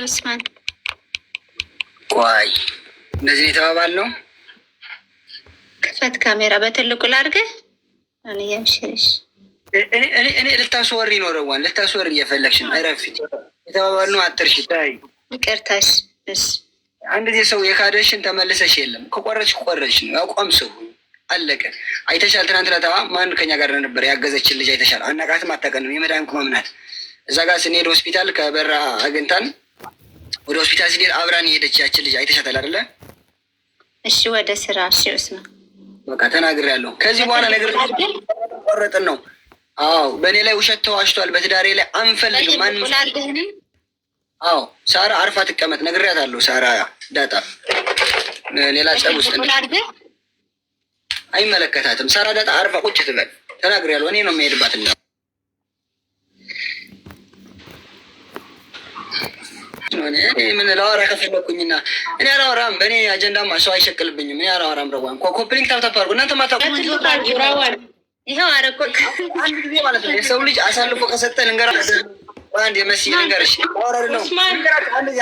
ኡስማን ቆይ እንደዚህ የተባባል ነው። ክፈት ካሜራ በትልቁ ላድርግህ። እኔ ያምሽልሽ እኔ ልታስወሪ ነው ረዋን ልታስወሪ እየፈለግሽ ነው። እረፊት የተባባል ነው። አትርሽ ታይ ይቅርታሽ። እሺ አንድ ጊዜ ሰው የካደሽን ተመልሰሽ የለም ከቆረጥሽ ቆረጥሽ ነው። ያቋም ሰው አለቀ። አይተሻል። ትናንት ለታ ማን ከኛ ጋር ነበር ያገዘችን ልጅ አይተሻል። አናቃትም አታውቀንም። የመዳን ቅመም ናት። እዛ ጋር ስንሄድ ሆስፒታል ከበራ አግኝታን ወደ ሆስፒታል ስንሄድ አብራን የሄደች ያችን ልጅ አይተሻታል አይደለ? እሺ ወደ ስራ። እሺ ኡስማን በቃ ተናግሬያለሁ። ከዚህ በኋላ ነገር ቆረጥን ነው። አዎ በእኔ ላይ ውሸት ተዋሽቷል። በትዳሬ ላይ አንፈልግም ማንም። አዎ ሳራ አርፋ ትቀመጥ ነግሬያታለሁ። ሳራ ዳጣ ሌላ ጸብ ውስጥ አይመለከታትም። ሳራ ዳጣ አርፋ ቁጭ ትበል። ተናግሬያለሁ። እኔ ነው የምሄድባት እንዳ ምን ላወራ ከፈለኩኝና እኔ አላወራም። በእኔ አጀንዳማ ሰው አይሸቅልብኝም። እኔ አላወራም። ረዋን ኮምፕሊንግ ታፕታፕ አድርጉ እናንተ ማታውቁ። ይኸው አረኮ አንድ ጊዜ ማለት ነው የሰው ልጅ አሳልፎ ከሰጠን እንገራ አንድ የመሲ ነገርሽ አወራለሁ።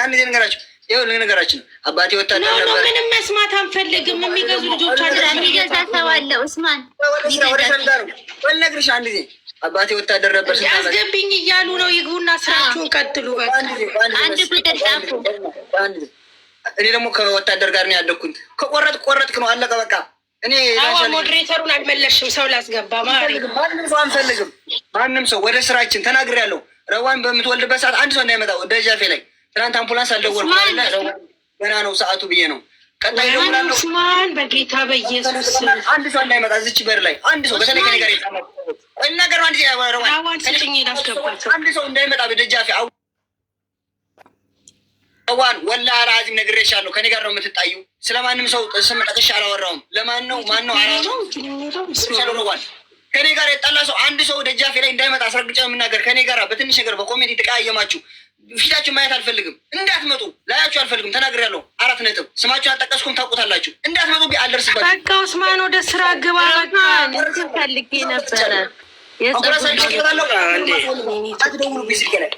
አንድ ጊዜ ነገራችሁ ይኸው ነገራችን አባቴ ወታደር ነበር። ምንም መስማት አንፈልግም። የሚገዙ ልጆች አሉ። የሚገዛ ሰው አለ ኡስማን ወልነግርሽ አንድ ጊዜ አባቴ ወታደር ነበር። ያስገብኝ እያሉ ነው። ይግቡና ስራችሁን ቀጥሉ። በቃ አንድ ቁጥር ጻፉ። እኔ ደግሞ ከወታደር ጋር ነው ያደግኩት። ከቆረጥክ ነው አለቀ በቃ። እኔ ሞዴሬተሩን አልመለሽም። ሰው ላስገባ ማንም ሰው አንፈልግም። ማንም ሰው ወደ ስራችን ተናግሬያለሁ። ረዋን በምትወልድበት ሰዓት አንድ ሰው እንዳይመጣ ደጃፌ ላይ ትናንት አምቡላንስ አልደወልኩም። ገና ነው ሰዓቱ ብዬ ነው። ቀጣይ ደውላለሁ። ኡስማን በጌታ በኢየሱስ አንድ ሰው እንዳይመጣ እዚች በር ላይ አንድ ሰው በተለይ ከኔ ጋር ይጣላል። እናገር አንድ ሰው እንዳይመጣ በደጃፌ ረዋን ወላሂ አልዓዚም ነግሬሻለሁ። ከኔ ጋር ነው የምትጣዩ። ስለማንም ሰው ስም ጠቅሼ አላወራውም። ለማን ነው ማን ነው ረዋን ከኔ ጋር የጣላ ሰው አንድ ሰው ደጃፌ ላይ እንዳይመጣ አስረግጬ የምናገር። ከኔ ጋር በትንሽ ነገር በኮሜንት የተቀያየማችሁ ፊታችሁ ማየት አልፈልግም። እንዳትመጡ ላያችሁ አልፈልግም። ተናግሬያለሁ። 4 ነጥብ። ስማችሁን አልጠቀስኩም ታውቁታላችሁ። እንዳትመጡ አልደርስባችሁ። በቃ ኡስማን ወደ ስራ ግባ። በቃ ፈልጌ ነበረ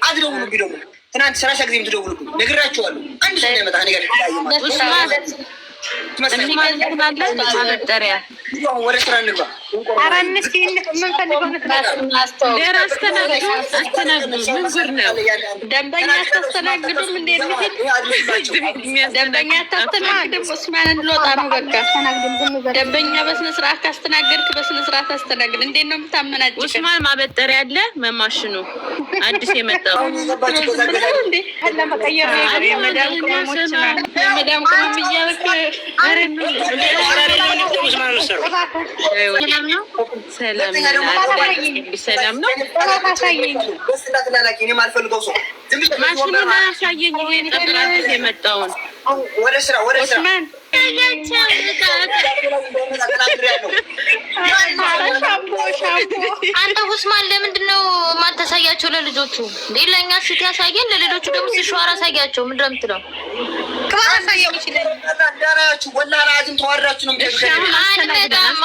አትደውሉብኝ ደግሞ ትናንት 30 ጊዜ የምትደውሉብኝ ነግራችኋለሁ። አንድ ሰው እንዳይመጣ እኔ ጋር ማበጠሪያ ወደ ስራ እንግባ። ደንበኛ አታስተናግዱም? እንዴት ደንበኛ አታስተናግድም? ኡስማን እንድልወጣ ነው በቃ። ደንበኛ በስነ ስርዓት ካስተናገድክ በስነ ስርዓት አስተናግድ። እንዴት ነው የምታመናጭ? ኡስማን ማበጠሪያ አለ መማሽኑ አዲስ የመጣው መዳም ቅመም እያልክ ሰላም ነው። ማሽኑን አያሳየኝ የመጣውን አንተ ኡስማን ለምንድን ነው ማታሳያቸው ለልጆቹ? እንዴ ለእኛ ሽት ያሳየን፣ ለሌሎቹ ደግሞ ሲሸዋር አሳያቸው። ምንድን ነው የምትለው?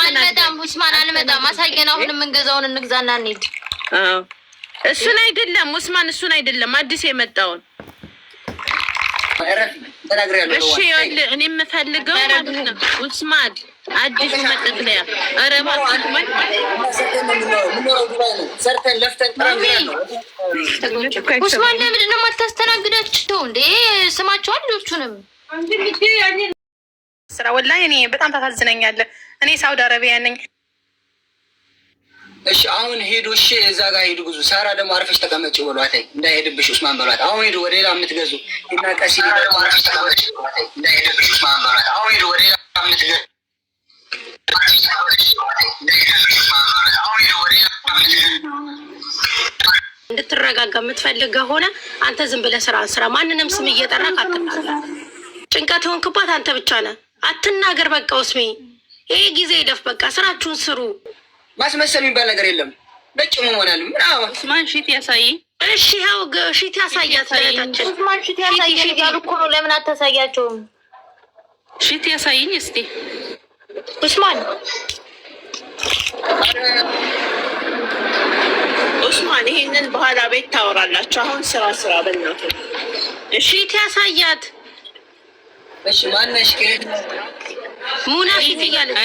አልመጣም ኡስማን አልመጣም። አሳየን። አሁን የምንገዛውን እንግዛና እንሂድ። እሱን አይደለም ኡስማን፣ እሱን አይደለም አዲስ የመጣውን። እሺ እኔ የምፈልገው ማለት ነው ኡስማን አዲሱ መጠቅለያ። ኧረ እባክህ ሰርተን ለፍተን ኡስማን ለምንድን ነው የማታስተናግዳቸው እንዴ? ስማቸዋል ልጆቹንም ስራ ወላሂ እኔ በጣም ታሳዝነኛለህ። እኔ ሳውዲ አረቢያ ነኝ። እሺ አሁን ሄዱ። እሺ እዛ ጋር ሄዱ ግዙ። ሳራ ደግሞ አርፈሽ ተቀመጭ በሏት። እንዳይሄድብሽ ኡስማን በሏት። አሁን ሄዱ ወደ ሌላ የምትገዙ እና ቀሲ ደግሞ አርፈሽ ተቀመጭ በሏት። እንዳይሄድብሽ ኡስማን በሏት። አሁን ሄዱ ወደ ሌላ የምትገዙ እንድትረጋጋ የምትፈልግ ከሆነ አንተ ዝም ብለህ ስራ። ማንንም ስም እየጠራህ አትናገር። ጭንቀት የሆንክባት አንተ ብቻ ነህ። አትናገር በቃ ኡስሚ። ይሄ ጊዜ ይለፍ። በቃ ስራችሁን ስሩ። ማስመሰል የሚባል ነገር የለም። ነጭ መሆናል ምን ኡስማን ሺት ያሳይ። እሺ ያው ሺት ያሳያት። ኡስማን ሺት ያሳያት ጋር እኮ ነው። ለምን አታሳያቸውም? ሺት ያሳይኝ እስቲ ኡስማን። ኡስማን ይሄንን በኋላ ቤት ታወራላችሁ። አሁን ስራ በእናትህ ሺት ያሳያት። እሺ ማነሽ? ሙና ሺት እያለች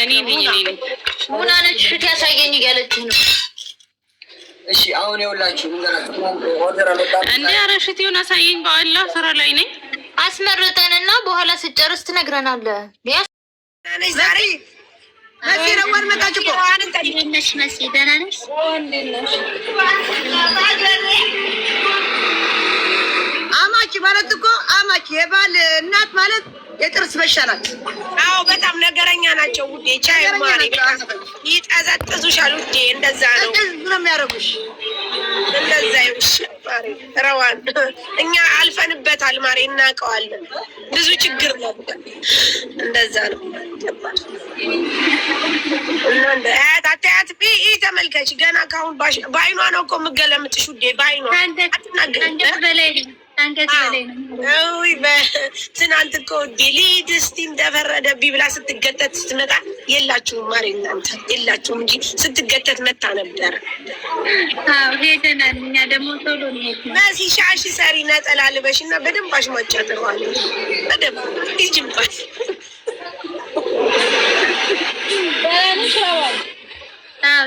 ሙና ነች ሺት ያሳየኝ እያለች ነው። እሺ አሁን ይኸውላችሁ ኦርደር አልወጣም እንዴ? ኧረ ሺት ይሁን አሳየኝ። በአላህ ስራ ላይ ነኝ። አስመርጠንና በኋላ ስጨርስ ትነግረናለህ። ዛሬ መሲ ረዋን መጣች እኮ ነሽ መሲ ደህና ነሽ? አማች ማለት እኮ አማች የባል እናት ማለት የጥርስ በሻ ናት። አዎ በጣም ነገረኛ ናቸው ውዴ። ቻይ ማሪ ይጠዘጥዙሻል ውዴ። እንደዛ ነው የሚያደርጉሽ። እንደዛ ይውሽ ማሪ ረዋን እኛ አልፈንበታል ማሪ፣ እናውቀዋለን። ብዙ ችግር ነበር። እንደዛ ነው እናንተ አታያት ቢ ተመልከች። ገና ካሁን በአይኗ ነው እኮ የምገለምጥሽ ውዴ። በአይኗ አትናገር በላይ ትናንት እኮ ዲሊት እስቲ እንደፈረደብኝ ብላ ስትገተት ስትመጣ የላችሁም ማሪ፣ እናንተ የላችሁም እንጂ ስትገተት መታ ነበረ። ሄደናል እኛ ደግሞ ቶሎ መሲ ሻሽ ሰሪ ነጠላ ልበሽ እና በደንብ አሽሟጫ ትረዋለ። በደንብ ይጅባል።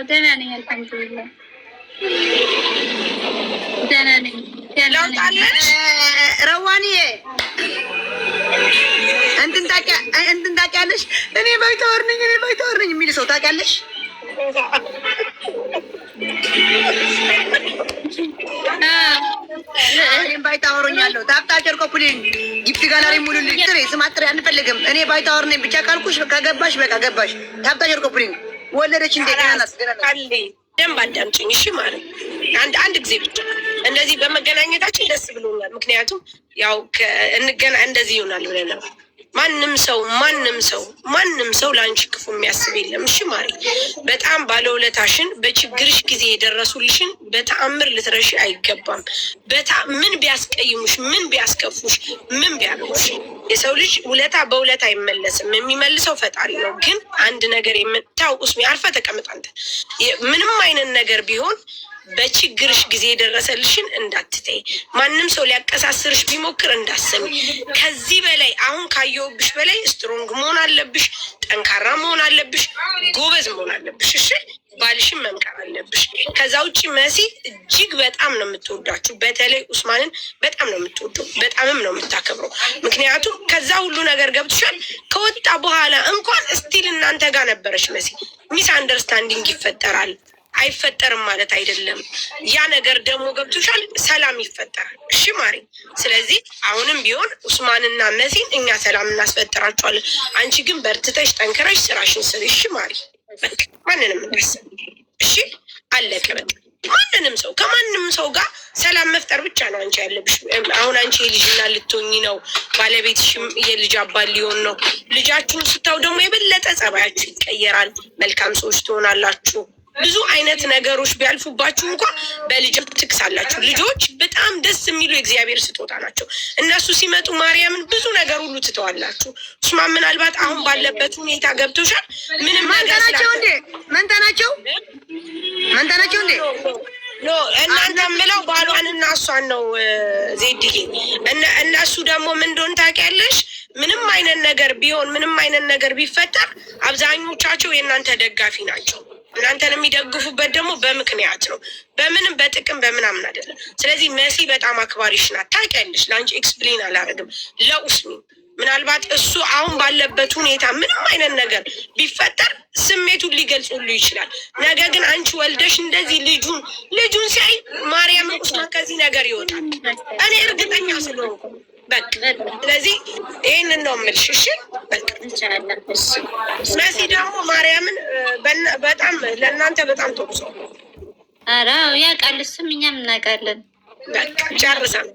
ደህና ነኝ አልሐምዱሊላህ ደህና ነኝ። ለውጣለች ረዋንዬ እንትን ታውቂያለሽ? እኔ ባይተወር ነኝ የሚል ሰው ታውቂያለሽ? እኔም ባይታወሩኛለሁ። ታፕታቸር ኮፕሊን ጊፍት ጋላሪ ሙሉልኝ። ጥሬ ስማጥሬ አንፈልግም። እኔ ባይታወር ነኝ ብቻ ካልኩሽ ከገባሽ በቃ ገባሽ። ታፕታቸር ኮፕሊን ወለደች እንደ ገና ናት። ደንብ አዳምጪኝ እሺ ማለት አንድ ጊዜ ብቻ እንደዚህ በመገናኘታችን ደስ ብሎኛል። ምክንያቱም ያው እንደዚህ ይሆናል ብለን ነው። ማንም ሰው ለአንቺ ክፉ የሚያስብ የለም። እሺ ማሪ፣ በጣም ባለውለታሽን በችግርሽ ጊዜ የደረሱልሽን በተአምር ልትረሺ አይገባም። ምን ቢያስቀይሙሽ፣ ምን ቢያስከፉሽ፣ ምን ቢያሉሽ የሰው ልጅ ውለታ በውለታ አይመለስም። የሚመልሰው ፈጣሪ ነው። ግን አንድ ነገር የምታውቁስ አርፈ ተቀምጥ አንተ። ምንም አይነት ነገር ቢሆን በችግርሽ ጊዜ የደረሰልሽን እንዳትተይ። ማንም ሰው ሊያቀሳስርሽ ቢሞክር እንዳሰሚ። ከዚህ በላይ አሁን ካየሁብሽ በላይ ስትሮንግ መሆን አለብሽ፣ ጠንካራ መሆን አለብሽ፣ ጎበዝ መሆን አለብሽ። እሺ ባልሽን መምከር አለብሽ። ከዛ ውጭ መሲ እጅግ በጣም ነው የምትወዳችሁ። በተለይ ኡስማንን በጣም ነው የምትወደው፣ በጣምም ነው የምታከብረው። ምክንያቱም ከዛ ሁሉ ነገር ገብቶሻል። ከወጣ በኋላ እንኳን ስቲል እናንተ ጋር ነበረች መሲ። ሚስ አንደርስታንዲንግ ይፈጠራል። አይፈጠርም ማለት አይደለም። ያ ነገር ደግሞ ገብቶሻል፣ ሰላም ይፈጠራል። እሺ ማሪ፣ ስለዚህ አሁንም ቢሆን ኡስማንና መሲን እኛ ሰላም እናስፈጥራቸዋለን። አንቺ ግን በርትተሽ ጠንክረሽ ስራሽን ስሪ። እሺ ማሪ፣ በቃ ማንንም እንዳሰብ። እሺ አለቀ በቃ። ከማንም ሰው ጋር ሰላም መፍጠር ብቻ ነው አንቺ ያለብሽ። አሁን አንቺ የልጅና ልትሆኚ ነው፣ ባለቤትሽም የልጅ አባት ሊሆን ነው። ልጃችሁን ስታው ደግሞ የበለጠ ጸባያችሁ ይቀየራል። መልካም ሰዎች ትሆናላችሁ። ብዙ አይነት ነገሮች ቢያልፉባችሁ እንኳን በልጅ ትክሳላችሁ። ልጆች በጣም ደስ የሚሉ የእግዚአብሔር ስጦታ ናቸው። እነሱ ሲመጡ ማርያምን ብዙ ነገር ሁሉ ትተዋላችሁ። ኡስማን ምናልባት አሁን ባለበት ሁኔታ ገብቶሻል። ምንም ነገር መንተናቸው እንዴ ኖ እናንተ ምለው ባሏንና እሷን ነው ዜድዬ። እነሱ ደግሞ ምን እንደሆነ ታውቂያለሽ? ምንም አይነት ነገር ቢሆን፣ ምንም አይነት ነገር ቢፈጠር አብዛኞቻቸው የእናንተ ደጋፊ ናቸው። እናንተን የሚደግፉበት ደግሞ በምክንያት ነው፣ በምንም በጥቅም በምናምን አይደለም። ስለዚህ መሲ በጣም አክባሪሽ ናት፣ ታውቂያለሽ። ለአንቺ ኤክስፕሌን አላደርግም። ለኡስሚ ምናልባት እሱ አሁን ባለበት ሁኔታ ምንም አይነት ነገር ቢፈጠር ስሜቱን ሊገልጽሉ ይችላል። ነገር ግን አንቺ ወልደሽ እንደዚህ ልጁን ሲያይ ማርያም ኡስማን ከዚህ ነገር ይወጣል፣ እኔ እርግጠኛ ስለሆንኩ በቃ። ስለዚህ ይህንን ነው የምልሽ። እሺ በቃ መሲ ደግሞ ማርያምን በጣም ለእናንተ በጣም ጥሩ ሰው። ኧረ ያውቃል፣ እሱም እኛም እናውቃለን። በቃ ጨርሰን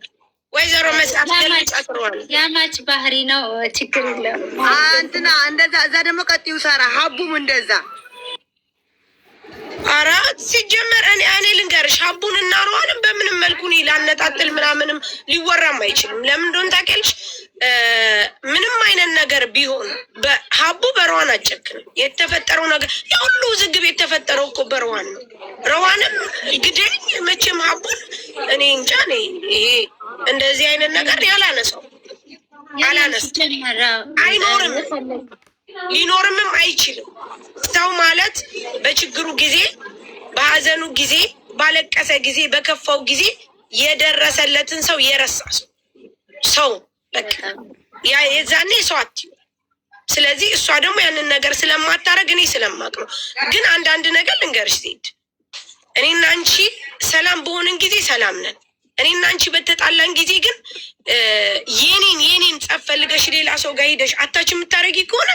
ወይዘሮ መስራት ያማች ባህሪ ነው፣ ችግር የለም። እንትና እንደዛ እዛ ደግሞ ቀጥዩ ሳራ ሀቡም እንደዛ። ኧረ ሲጀመር እኔ ልንገርሽ ሀቡን እና ሮዋንም በምንም መልኩ እኔ ላነጣጥል ምናምንም ሊወራም አይችልም። ለምን እንደሆነ ታውቂያለሽ? ምንም አይነት ነገር ቢሆን ሀቡ በረዋን አጨክንም። የተፈጠረው ነገር የሁሉ ውዝግብ የተፈጠረው እኮ በረዋን ነው። ረዋንም ግደኝ መቼም ሀቡን እኔ እንጃ ይሄ እንደዚህ አይነት ነገር ያላነሳው አይኖርም፣ ሊኖርምም አይችልም። ሰው ማለት በችግሩ ጊዜ፣ በሀዘኑ ጊዜ፣ ባለቀሰ ጊዜ፣ በከፋው ጊዜ የደረሰለትን ሰው የረሳ ሰው በቃ ያ የዛኔ ሰው አትዩ። ስለዚህ እሷ ደግሞ ያንን ነገር ስለማታረግ እኔ ስለማቅ ነው። ግን አንዳንድ ነገር ልንገርሽ ዜድ፣ እኔና አንቺ ሰላም በሆንን ጊዜ ሰላም ነን። እኔና አንቺ በተጣላን ጊዜ ግን የኔን ጸብ ፈልገሽ ሌላ ሰው ጋር ሄደሽ አታች የምታደርጊ ከሆነ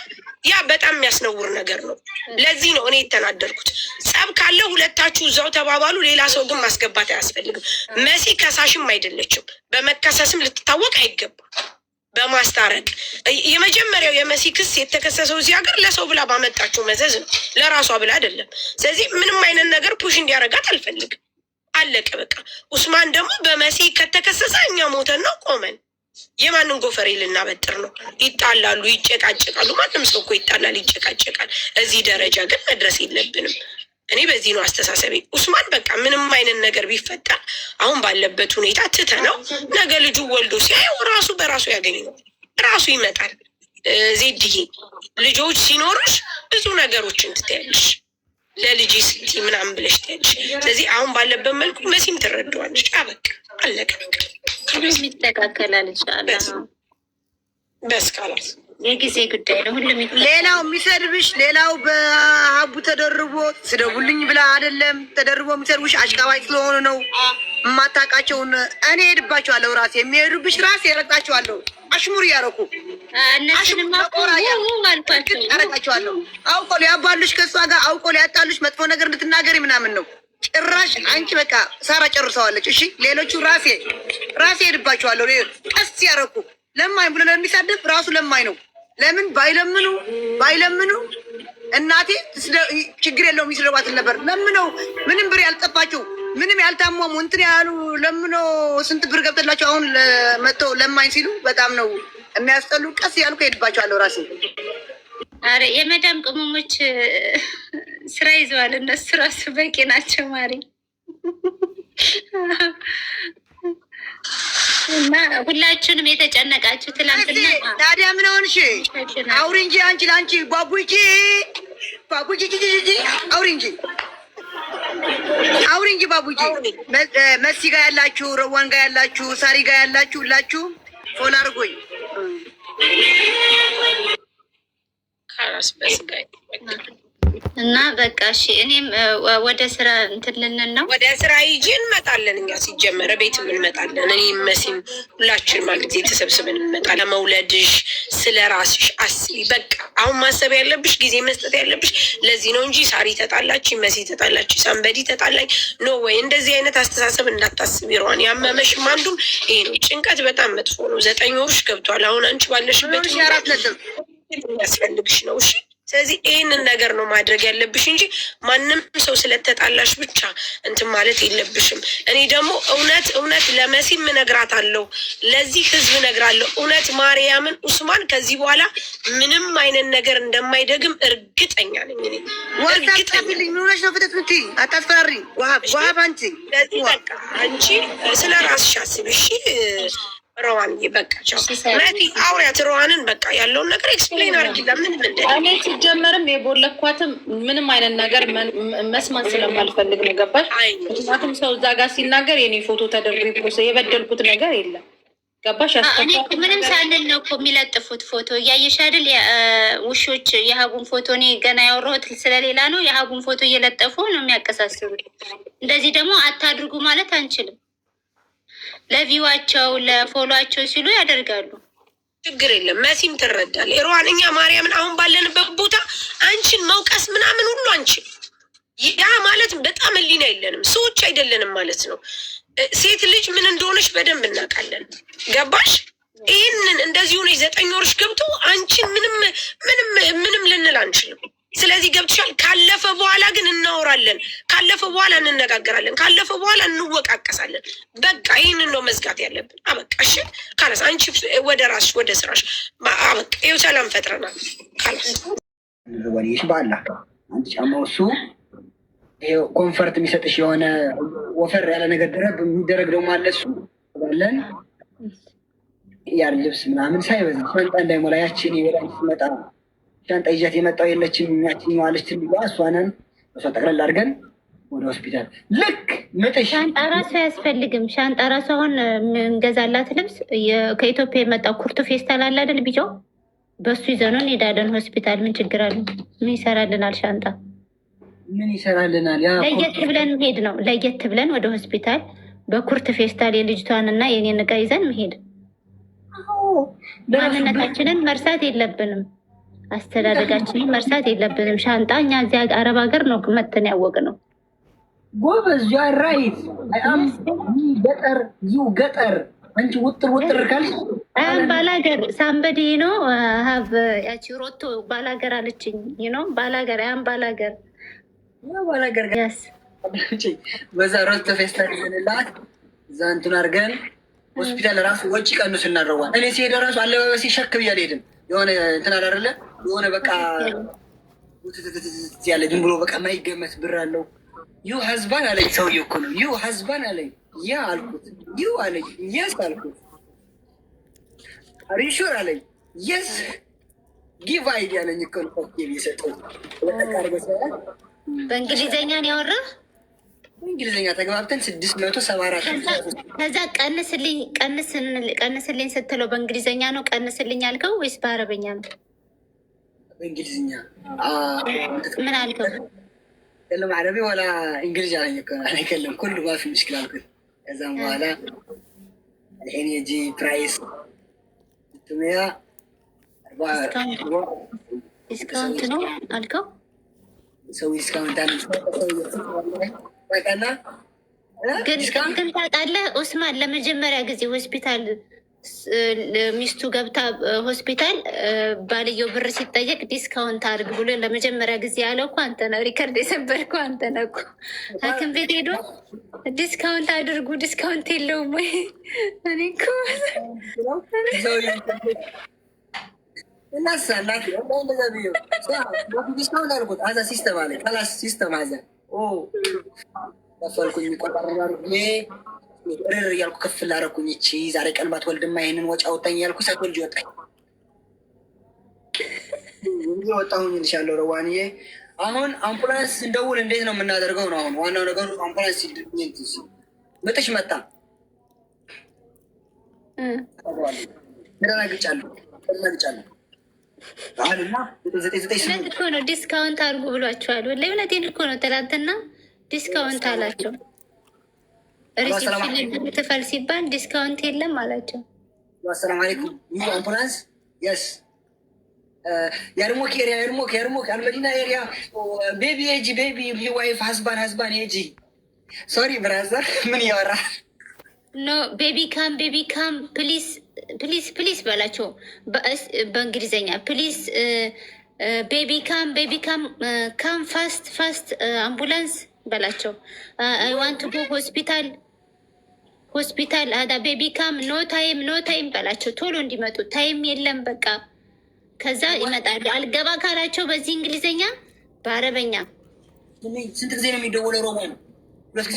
ያ በጣም የሚያስነውር ነገር ነው። ለዚህ ነው እኔ የተናደርኩት። ጸብ ካለ ሁለታችሁ እዛው ተባባሉ። ሌላ ሰው ግን ማስገባት አያስፈልግም። መሲ ከሳሽም አይደለችም፣ በመከሰስም ልትታወቅ አይገባም። በማስታረቅ የመጀመሪያው የመሲ ክስ የተከሰሰው እዚህ ሀገር ለሰው ብላ ባመጣችው መዘዝ ነው፣ ለራሷ ብላ አይደለም። ስለዚህ ምንም አይነት ነገር ፑሽ እንዲያረጋት አልፈልግም። አለቀ በቃ። ኡስማን ደግሞ በመሲ ከተከሰሰ እኛ ሞተን ነው ቆመን የማንን ጎፈሬ ልናበጥር ነው? ይጣላሉ፣ ይጨቃጨቃሉ። ማንም ሰው እኮ ይጣላል፣ ይጨቃጨቃል። እዚህ ደረጃ ግን መድረስ የለብንም። እኔ በዚህ ነው አስተሳሰቤ። ኡስማን በቃ ምንም አይነት ነገር ቢፈጠር አሁን ባለበት ሁኔታ ትተነው ነገ ልጁ ወልዶ ሲያየው ራሱ በራሱ ያገኘው ራሱ ይመጣል። ዜድዬ ልጆች ሲኖሩሽ ብዙ ነገሮችን ትታያለሽ። ለልጅ ስቲ ምናምን ብለሽ ትያለሽ። ስለዚህ አሁን ባለበት መልኩ መሲም ትረዳዋለች። አበቃ አለቀ ነገር ሁሉም ይስተካከላል ኢንሻአላህ። በስካላት የጊዜ ጉዳይ ነው። ሁሉም ሌላው የሚሰድብሽ ሌላው በሀቡ ተደርቦ ስደቡልኝ ብላ አይደለም ተደርቦ የሚሰድብሽ አሽቃባጭ ስለሆነ ነው። የማታውቃቸውን እኔ ሄድባቸዋለሁ። ራሴ የሚሄዱብሽ ራሴ ያረጣቸዋለሁ። አሽሙር እያደረኩ አረቃቸዋለሁ። አውቆ ሊያባሉሽ ከእሷ ጋር አውቆ ሊያጣሉሽ መጥፎ ነገር እንድትናገሪ ምናምን ነው። ጭራሽ አንቺ በቃ ሳራ ጨርሰዋለች። እሺ ሌሎቹ ራሴ ሄድባቸዋለሁ። ቀስ ያደረኩ ለማኝ ብሎ ለሚሳደብ ራሱ ለማኝ ነው። ለምን ባይለምኑ እናቴ ችግር የለውም ይስለዋትን ነበር። ለምነው ምንም ብር ያልጠፋቸው ምንም ያልታሟሙ እንትን ያሉ ለምነው ስንት ብር ገብተላቸው አሁን መጥተው ለማኝ ሲሉ በጣም ነው የሚያስጠሉ። ቀስ ያልኩ ሄድባቸዋለሁ ራሴ። አረ የመዳም ቅመሞች ስራ ይዘዋል። እነሱ ራሱ በቂ ናቸው ማሪ። እና ሁላችሁንም የተጨነቃችሁ ትላንትና ታዲያ ምን ሆንሽ? አውሪ እንጂ አንቺ ላንቺ ባቡጂ አውሪ እንጂ ባቡጂ። መሲ ጋር ያላችሁ፣ ረዋን ጋር ያላችሁ፣ ሳሪ ጋር ያላችሁ ሁላችሁ ፎሎ አድርጎኝ ካራስ በስጋይ እና በቃ እሺ፣ እኔም ወደ ስራ እንትን ልንን ነው። ወደ ስራ ሂጂ እንመጣለን። እኛ ሲጀመረ ቤትም እንመጣለን። እኔ መሲም ሁላችንም አንድ ጊዜ ተሰብስበን እንመጣለን። መውለድሽ ስለ ራስሽ አስቢ። በቃ አሁን ማሰብ ያለብሽ ጊዜ መስጠት ያለብሽ ለዚህ ነው እንጂ ሳሪ ተጣላች፣ መሲ ተጣላች፣ ሳምበዲ ተጣላች ኖ ወይ እንደዚህ አይነት አስተሳሰብ እንዳታስቢ። ሮዋን ያመመሽም አንዱም ይሄ ነው። ጭንቀት በጣም መጥፎ ነው። 9 ወርሽ ገብቷል። አሁን አንቺ ባለሽበት ያስፈልግሽ ነው። እሺ ስለዚህ ይህንን ነገር ነው ማድረግ ያለብሽ እንጂ ማንም ሰው ስለተጣላሽ ብቻ እንትን ማለት የለብሽም። እኔ ደግሞ እውነት ለመሲም እነግራታለሁ፣ ለዚህ ህዝብ እነግራለሁ። እውነት ማርያምን ኡስማን ከዚህ በኋላ ምንም አይነት ነገር እንደማይደግም እርግጠኛ ነኝ። እኔ ወርታጣብልኝ ሆነሽ ነው ፍትት ምትይ አታስፈራሪ። ዋሃብ አንቺ ስለዚህ በቃ አንቺ ስለ ራስሽ አስቢ እሺ። ረዋን በቃቸው መቲ አውሪያት። ረዋንን በቃ ያለውን ነገር ኤክስፕሌን አድርጊላ። ምንም እኔ ሲጀመርም የቦለኳትም ምንም አይነት ነገር መስማት ስለማልፈልግ ነው። ገባሽ? ምክንያቱም ሰው እዛ ጋር ሲናገር የኔ ፎቶ ተደርጎ የበደልኩት ነገር የለም። ገባሽ? እኔ ምንም ሳንል ነው እኮ የሚለጥፉት ፎቶ እያየሽ አይደል? ውሾች የሀቡን ፎቶ እኔ ገና ያወራሁት ስለሌላ ነው። የሀቡን ፎቶ እየለጠፉ ነው የሚያቀሳስሩት። እንደዚህ ደግሞ አታድርጉ ማለት አንችልም። ለቪዋቸው ለፎሎቸው ሲሉ ያደርጋሉ። ችግር የለም። መሲም ትረዳል። ሮዋን እኛ ማርያምን አሁን ባለንበት ቦታ አንቺን መውቀስ ምናምን ሁሉ አንቺን ያ ማለት በጣም ህሊና የለንም፣ ሰዎች አይደለንም ማለት ነው። ሴት ልጅ ምን እንደሆነች በደንብ እናውቃለን። ገባሽ? ይህንን እንደዚህ ሆነች 9 ወርሽ ገብቶ አንቺን ምንም ልንል አንችልም። ስለዚህ ገብቶሻል። ካለፈ በኋላ ግን እናወራለን፣ ካለፈ በኋላ እንነጋገራለን፣ ካለፈ በኋላ እንወቃቀሳለን። በቃ ይህንን ነው መዝጋት ያለብን። አበቃ። እሺ ካላስ አንቺ ወደ ራስሽ ወደ ስራሽ አበቃ። ይኸው ሰላም ፈጥረናል። ካላስ ወዲሽ ባላ አንድ ጫማው እሱ ይኸው ኮንፈርት የሚሰጥሽ የሆነ ወፈር ያለ ነገር ድረብ የሚደረግ ደግሞ አለ። እሱ ባለን ያር ልብስ ምናምን ሳይበዛ ሻንጣ እንዳይሞላ ያችን ይበላል ሲመጣ ሻንጣ ይዣት የመጣው የለችም ያችኛዋ አለች ትልቋ እሷንን እሷ ጠቅለል አድርገን ወደ ሆስፒታል ልክ ምጥሽ ሻንጣ ራሱ አያስፈልግም። ሻንጣ ራሱ አሁን እንገዛላት ልብስ ከኢትዮጵያ የመጣው ኩርቱ ፌስታል አለ አይደል ቢጫው በሱ ይዘነው እንሄዳለን ሆስፒታል። ምን ችግር አለ? ምን ይሰራልናል? ሻንጣ ምን ይሰራልናል? ያ ለየት ብለን መሄድ ነው። ለየት ብለን ወደ ሆስፒታል በኩርት ፌስታል የልጅቷን እና የኔን ዕቃ ይዘን መሄድ። ማንነታችንን መርሳት የለብንም። አስተዳደጋችንን መርሳት የለብንም። ሻንጣ እኛ እዚያ አረብ ሀገር ነው መተን ያወቅነው። ጎበዝ ዩ አር ራይት። አም ገጠር ዩ ገጠር አንቺ ውጥር ካልሽ ባላገር ሳምበዲ ነው ሀብ ያቺ ሮቶ ባላገር አለችኝ ነው ባላገር ያም ባላገር ያስ በዛ ሮቶ ፌስታል ይዘንላት እዛ እንትን አድርገን ሆስፒታል ራሱ ወጪ ቀንሱ እናደርጓል። እኔ ሲሄደ ራሱ አለባበሴ ሸክ ብዬ አልሄድም። የሆነ እንትን አላደለ የሆነ በቃ ያለ ዝም ብሎ በቃ ማይገመት ብር አለው። ዩ ሀዝባን አለኝ ሰውዬው እኮ ነው። ዩ ሀዝባን አለኝ ያ አልኩት። ዩ አለኝ የስ አልኩት። አሪሹር አለኝ የስ ጊቭ አይዲ አለኝ እኮ ነው የሰጠው። በእንግሊዘኛ ነው ያወራ። በእንግሊዝኛ ተግባብተን 674 ከዛ ቀንስልኝ ስትለው በእንግሊዝኛ ነው ቀንስልኝ አልከው ወይስ በአረበኛ ነው? በእንግሊዝኛ ምን አልከው? كلم عربي ولا انجليزي على انا اكلم كله ما في مشكله كله. كذا ولا الحين يجي برايس 600 ዲስካውንት ነው አልከው። سوي ديسكاونت ግን ታውቃለህ ኡስማን ለመጀመሪያ ጊዜ ሆስፒታል ሚስቱ ገብታ ሆስፒታል ባልየው ብር ሲጠየቅ ዲስካውንት አድርግ ብሎ ለመጀመሪያ ጊዜ ያለው እኮ አንተ ነህ። ሪከርድ የሰበርከው አንተ ነህ እኮ። ሐኪም ቤት ሄዶ ዲስካውንት አድርጉ ዲስካውንት የለውም ወይ? እኔ እኮ እናሳላት እንደዛ ብዬ ዲስካውንት አልኩት። አዛ ሲስተም አለ ከላስ ሲስተም አዛ ከፈልኩኝ ቆጠራሩ ርር እያልኩ ከፍ ላደረኩኝ። ይቺ ዛሬ ቀን ባትወልድማ ይሄንን ወጪ አወጣኝ እያልኩ ሳትወልጅ ወጣኝ። ወጣሁኝ እልሻለሁ ረዋንዬ። አሁን አምቡላንስ እንደውል እንዴት ነው የምናደርገው ነው አሁን ዋናው ነገሩ። አምቡላንስ ምጥሽ መጣ ተደናግጫለሁ አልና እኮ ነው ዲስካውንት አድርጉ ብሏቸዋል። ወላሂ እውነቴን እኮ ነው። ትናንትና ዲስካውንት አላቸው። ሪሴፕሽን ትፈል ሲባል ዲስካውንት የለም አላቸው። አሰላሙ አለይኩም ዩ አምቡላንስ የስ ያርሞክ ኤሪያ ያርሞክ አልመዲና ኤሪያ ቤቢ ኤጂ ቤቢ ዋይፍ ሀዝባን ኤጂ ሶሪ ብራዘር ምን ያወራ ኖ ቤቢ ካም ፕሊስ በላቸው በእንግሊዝኛ ፕሊስ ቤቢ ካም ፋስት አምቡላንስ በላቸው። አይ ዋንት ጎ ሆስፒታል አዳ ቤቢ ካም ኖ ታይም በላቸው። ቶሎ እንዲመጡ ታይም የለም በቃ። ከዛ ይመጣሉ። አልገባ ካላቸው በዚህ እንግሊዝኛ በአረበኛ ስንት ጊዜ ነው የሚደወለው? ሮማ ነው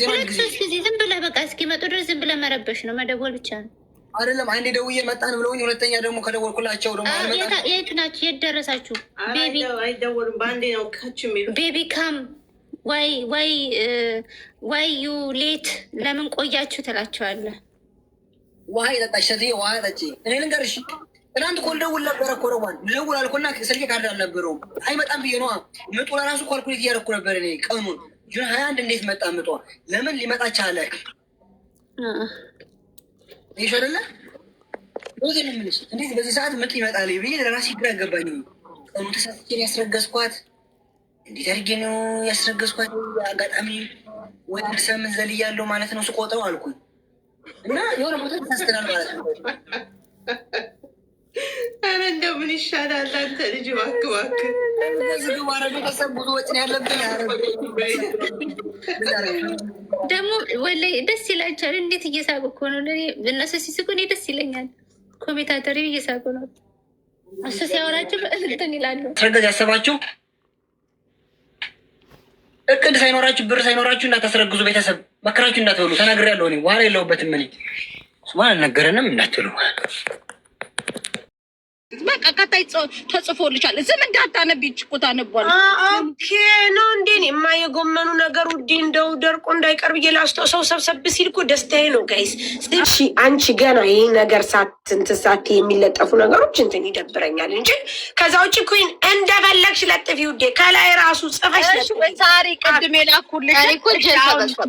ሁለት ሶስት ጊዜ ዝም ብለህ በቃ እስኪመጡ ድረስ ዝም ብለህ መረበሽ ነው፣ መደወል ብቻ ነው። አይደለም አንዴ ደውዬ መጣን ብለውኝ፣ ሁለተኛ ደግሞ ከደወልኩላቸው ደግሞ የት ናችሁ? የት ደረሳችሁ? አይደወሉም በአንዴ ነው ከች የሚሉ ቤቢ ካም ዋይ ዩ ሌት ለምን ቆያችሁ ትላቸዋለህ። ውሃ የጠጣች ሴትዮ ውሃ ጠጪ። እኔ ልንገርሽ ትናንት እኮ ልደውል ነበረ እኮ ረዋን ልደውል አልኩና ስልኬ ካርድ አልነበረውም። አይመጣም ብዬ ነዋ ምጡ ለራሱ ኳልኩሌት እያደረኩ ነበር እኔ ቀኑን ጁን 21 እንዴት መጣ ምጧ? ለምን ሊመጣ ቻለ? ይሽ አይደለ ወይኔ ምንሽ እንዴት በዚህ ሰዓት ምጥ ይመጣል ብዬ ለራሴ ግራ ገባኝ። ቀኑ ተሳስቼን ያስረገዝኳት እንዴት አድርጌ ነው ያስረገዝኳት? አጋጣሚ ወይ ሰምን ዘልያለሁ ማለት ነው ስቆጥረው አልኩኝ እና የሆነ ቦታ ተሳስተናል ማለት ነው። ኧረ እንደው ምን ይሻላል? አንተ ልጅ እባክህ ብዙ ወጪ ነው ያለብን። ደግሞ ወላሂ ደስ ይላቸዋል። እንዴት እየሳቁ እኮ ነው። እነሱ ሲስቁ እኔ ደስ ይለኛል። ኮሜንታተሪ እየሳቁ ነው። እሱ ሲያወራቸው እንትን ይላሉ። አስረገዝ ያሰባችሁ እቅድ ሳይኖራችሁ ብር ሳይኖራችሁ እንዳታስረግዙ። ቤተሰብ መከራችሁ እንዳትበሉ ተናግሬያለሁ። እኔ በኋላ የለሁበትም። እኔ እሱማ አልነገረንም እንዳትሉ። በቃ ከታይ ተጽፎልሻል። ዝም እንዳታነቢ እኮ ታነቧል። ኦኬ ነው እንዴ? እኔማ የጎመኑ ነገሩ እንደው ደርቆ እንዳይቀርብ እየላስተው ሰው ሰብሰብ ሲል እኮ ደስታዬ ነው ጋይስ። እሺ አንቺ ገና ይህ ነገር ሳት የሚለጠፉ ነገሮች እንትን ይደብረኛል እንጂ ከዛ ውጭ ኩን እንደፈለግሽ ለጥፊ ውዴ። ከላይ ራሱ ጽፈሽ ዛሬ ቅድም የላኩልሽ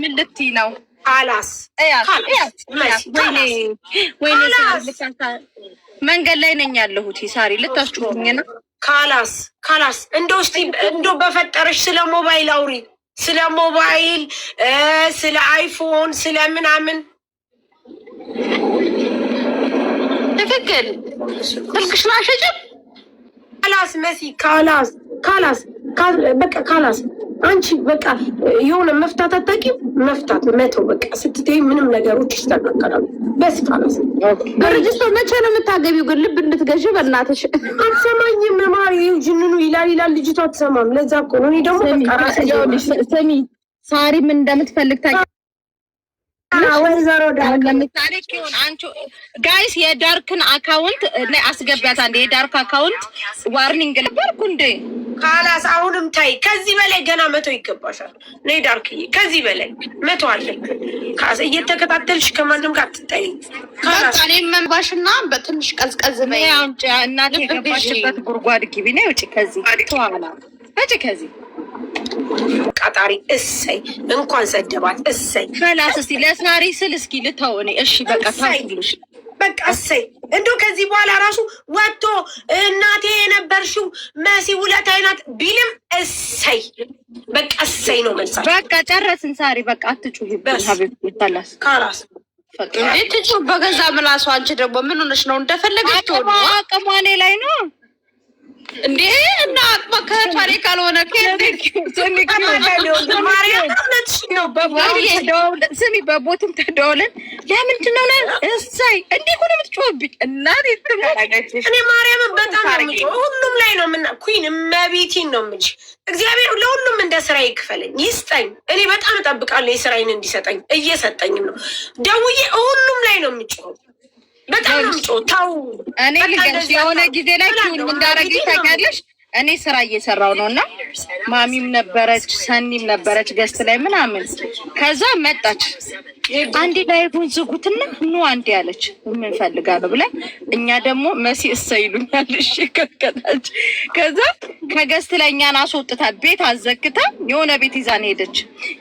ምን ልትይ ነው? አላስ መንገድ ላይ ነኝ ያለሁት። ሳሪ ልታስጩኝ ነው። ካላስ እንደው እስቲ እንደው በፈጠረሽ ስለ ሞባይል አውሪ። ስለ ሞባይል፣ ስለ አይፎን፣ ስለ ምናምን ትክክል። ስልክሽ ማሸጭም ካላስ መሲ ካላስ በቃ ካላስ አንቺ በቃ የሆነ መፍታት አታውቂም። መፍታት መተው በቃ ስትተይ ምንም ነገሮች ይስተካከላሉ። በስ ካላስ በሬጅስተር መቼ ነው የምታገቢው? ግን ልብ እንድትገዢ በእናትሽ። አትሰማኝም ማሪ። ጅንኑ ይላል ልጅቷ አትሰማም። ለዛ እኮ ነው እኔ ደግሞ በቃ ራሴ ስሚ ሳሪ ምን እንደምትፈልግ ታውቂ? ወይዘሮ ለምሳሌ ኪሆን አንቺ ጋይስ የዳርክን አካውንት ላይ አስገቢያት። አንዴ የዳርክ አካውንት ዋርኒንግ ነበርኩ እንዴ? ካላስ አሁንም ታይ። ከዚህ በላይ ገና መቶ ይገባሻል። ነይ ዳርክዬ፣ ከዚህ በላይ መቶ አለ። ካስ እየተከታተልሽ ከማንም ጋር ትታይ። ካላስ እኔም መንባሽና በትንሽ ቀዝቀዝ በይ። አንቺ እናቴ የገባሽበት ጉርጓድ ግቢ ነው። ውጪ ከዚህ ተዋላ እጪ ከዚህ ቃጣሪ እሰይ እንኳን ሰደባት እሰይ። ካላስ እስቲ ለሳሪ ስል እስኪ ልተው እኔ እሺ በቃ ታውልሽ በቃ እሰይ። እንደው ከዚህ በኋላ ራሱ ወጥቶ እናቴ የነበርሽው መሲ ውለታ አይናት ቢልም እሰይ በቃ እሰይ ነው መልሳት። በቃ ጨረስን ሳሪ በቃ አትጩሂብኝ ሀቢብ ይታላስ ካላስ እንዴት ትጩህ በገዛ ምላሷ። አንቺ ደግሞ ምን ሆነሽ ነው? እንደፈለገች ነው አቅሟ እኔ ላይ ነው እንዴ? እና አቅሟ ከቷሪ ካልሆነ ስሚ በቦትም ተደውለን ለምንድን ነው እሳይ እንዲህ ሆነ የምትጮህብኝ? እናቴ እኔ ማርያምን በጣም ነው የምጮህ። ሁሉም ላይ ነው ምና ኩን መቤቴን ነው የምልሽ። እግዚአብሔር ለሁሉም እንደ ስራ ይክፈለኝ ይስጠኝ። እኔ በጣም እጠብቃለሁ የስራዬን እንዲሰጠኝ፣ እየሰጠኝም ነው። ደውዬ ሁሉም ላይ ነው የምጮህ። በጣም ነው የምጮህ። ታው እኔ ልገርሽ የሆነ ጊዜ ላይ ኪውን እንዳረገኝ ታውቂያለሽ። እኔ ስራ እየሰራው ነው እና ማሚም ነበረች ሰኒም ነበረች ገስት ላይ ምናምን። ከዛ መጣች አንዴ ላይ ዝጉትና ኑ አንዴ ያለች ምን ፈልጋ ነው ብለን እኛ ደግሞ መሲ እሰይሉኛል እሺ ከከታች። ከዛ ከገስት ላይ እኛን አስወጥታ ቤት አዘግታ የሆነ ቤት ይዛን ሄደች።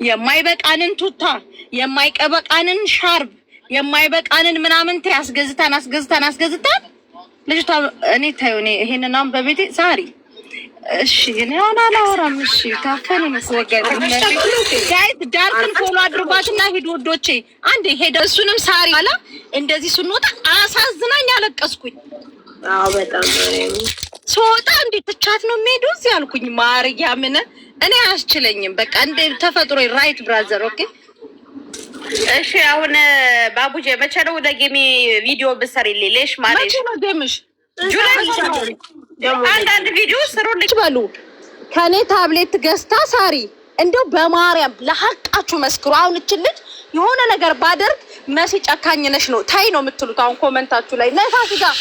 የማይበቃንን ቱታ የማይቀበቃንን ሻርብ የማይበቃንን ምናምን አስገዝታን ልጅቷ እኔ ታዩ እኔ ይሄንን አሁን በቤቴ ዛሬ እሺ እኔ አላወራም። እሺ ታፈኑ ነው ወገን ጋይስ ዳርክን ፎሎ አድርጓትና ሂድ ወዶቼ። አንዴ ሄደ እሱንም ሳሪ አላ እንደዚህ ስንወጣ አሳዝናኝ አለቀስኩኝ። አዎ በጣም ሶጣ እንዴ ትቻት ነው የምሄደው እዚህ አልኩኝ። ማርያምን እኔ አያስችለኝም በቃ እንደ ተፈጥሮ ራይት ብራዘር ኦኬ። እሺ አሁን ባቡጄ መቼ ነው ለጌሚ ቪዲዮ ብሰሪልኝ? ሌሽ ማለት መቼ ነው ደምሽ? አንዳንድ ቪዲዮ ስሩልኝ በሉ። ከኔ ታብሌት ገዝታ ሳሪ እንደው በማርያም ለሐቃችሁ መስክሩ። አሁን እችልጅ የሆነ ነገር ባደርግ መሲ ጨካኝ ነሽ ነው ታይ ነው የምትሉት። አሁን ኮመንታችሁ ላይ ነፋሲ ጋር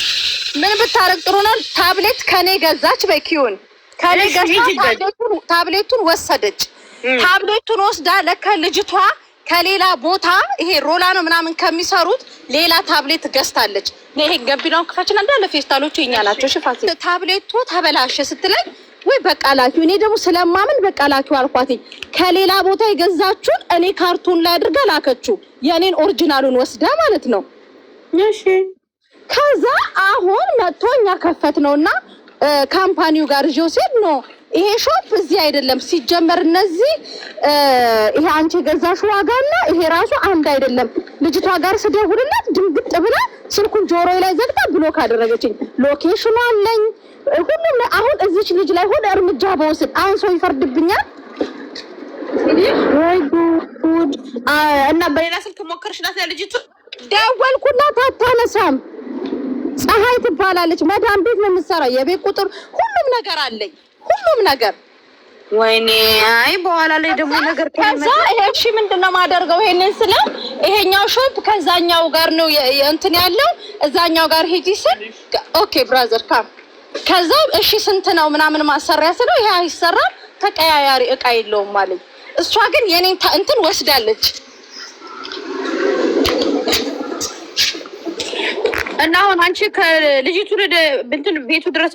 ምን ብታረግ ጥሩ ነው? ታብሌት ከኔ ገዛች በኪዩን ከኔ ገዝታ ታብሌቱን ወሰደች። ታብሌቱን ወስዳ ለካ ልጅቷ ከሌላ ቦታ ይሄ ሮላ ነው ምናምን ከሚሰሩት ሌላ ታብሌት ገዝታለች። ይሄ ገቢናው ክፈችና እንዳለ ፌስታሎቹ የኛ ናቸው። ሽፋት ታብሌቱ ተበላሸ ስትለኝ ወይ በቃ ላኪው። እኔ ደግሞ ስለማምን በቃ ላኪው አልኳት። ከሌላ ቦታ የገዛችሁን እኔ ካርቱን ላይ አድርጋ ላከችው። የኔን ኦሪጂናሉን ወስዳ ማለት ነው። እሺ ከዛ አሁን መጥቶ እኛ ከፈት ነውና ካምፓኒው ጋር ጆሴፍ ነው ይሄ ሾፕ እዚህ አይደለም ሲጀመር። እነዚህ ይሄ አንቺ የገዛሽ ዋጋና ይሄ ራሱ አንድ አይደለም። ልጅቷ ጋር ስደውልላት ድንግጥ ብላ ስልኩን ጆሮዬ ላይ ዘግታ ብሎክ አደረገችኝ። ሎኬሽኑ አለኝ ሁሉም። አሁን እዚች ልጅ ላይ ሆነ እርምጃ በወስድ አሁን ሰው ይፈርድብኛል። ወይ ጉድ! እና በሌላ ስልክ ሞከርሽላት ለልጅቱ? ደወልኩላት አታነሳም። ፀሐይ ትባላለች። መዳም ቤት ነው የምትሰራው። የቤት ቁጥር ሁሉም ነገር አለኝ፣ ሁሉም ነገር። ወይኔ አይ በኋላ ላይ ደግሞ ነገር ከዛ እሺ ምንድነው ማደርገው? ይሄንን ስለ ይሄኛው ሾፕ ከዛኛው ጋር ነው እንትን ያለው እዛኛው ጋር ሂጂ ስል ኦኬ ብራዘር ካም። ከዛ እሺ ስንት ነው ምናምን ማሰሪያ ስለው ይሄ አይሰራም ተቀያያሪ እቃ የለውም አለኝ። እሷ ግን የኔን እንትን ወስዳለች እና አሁን አንቺ ከልጅቱ ቤቱ ድረስ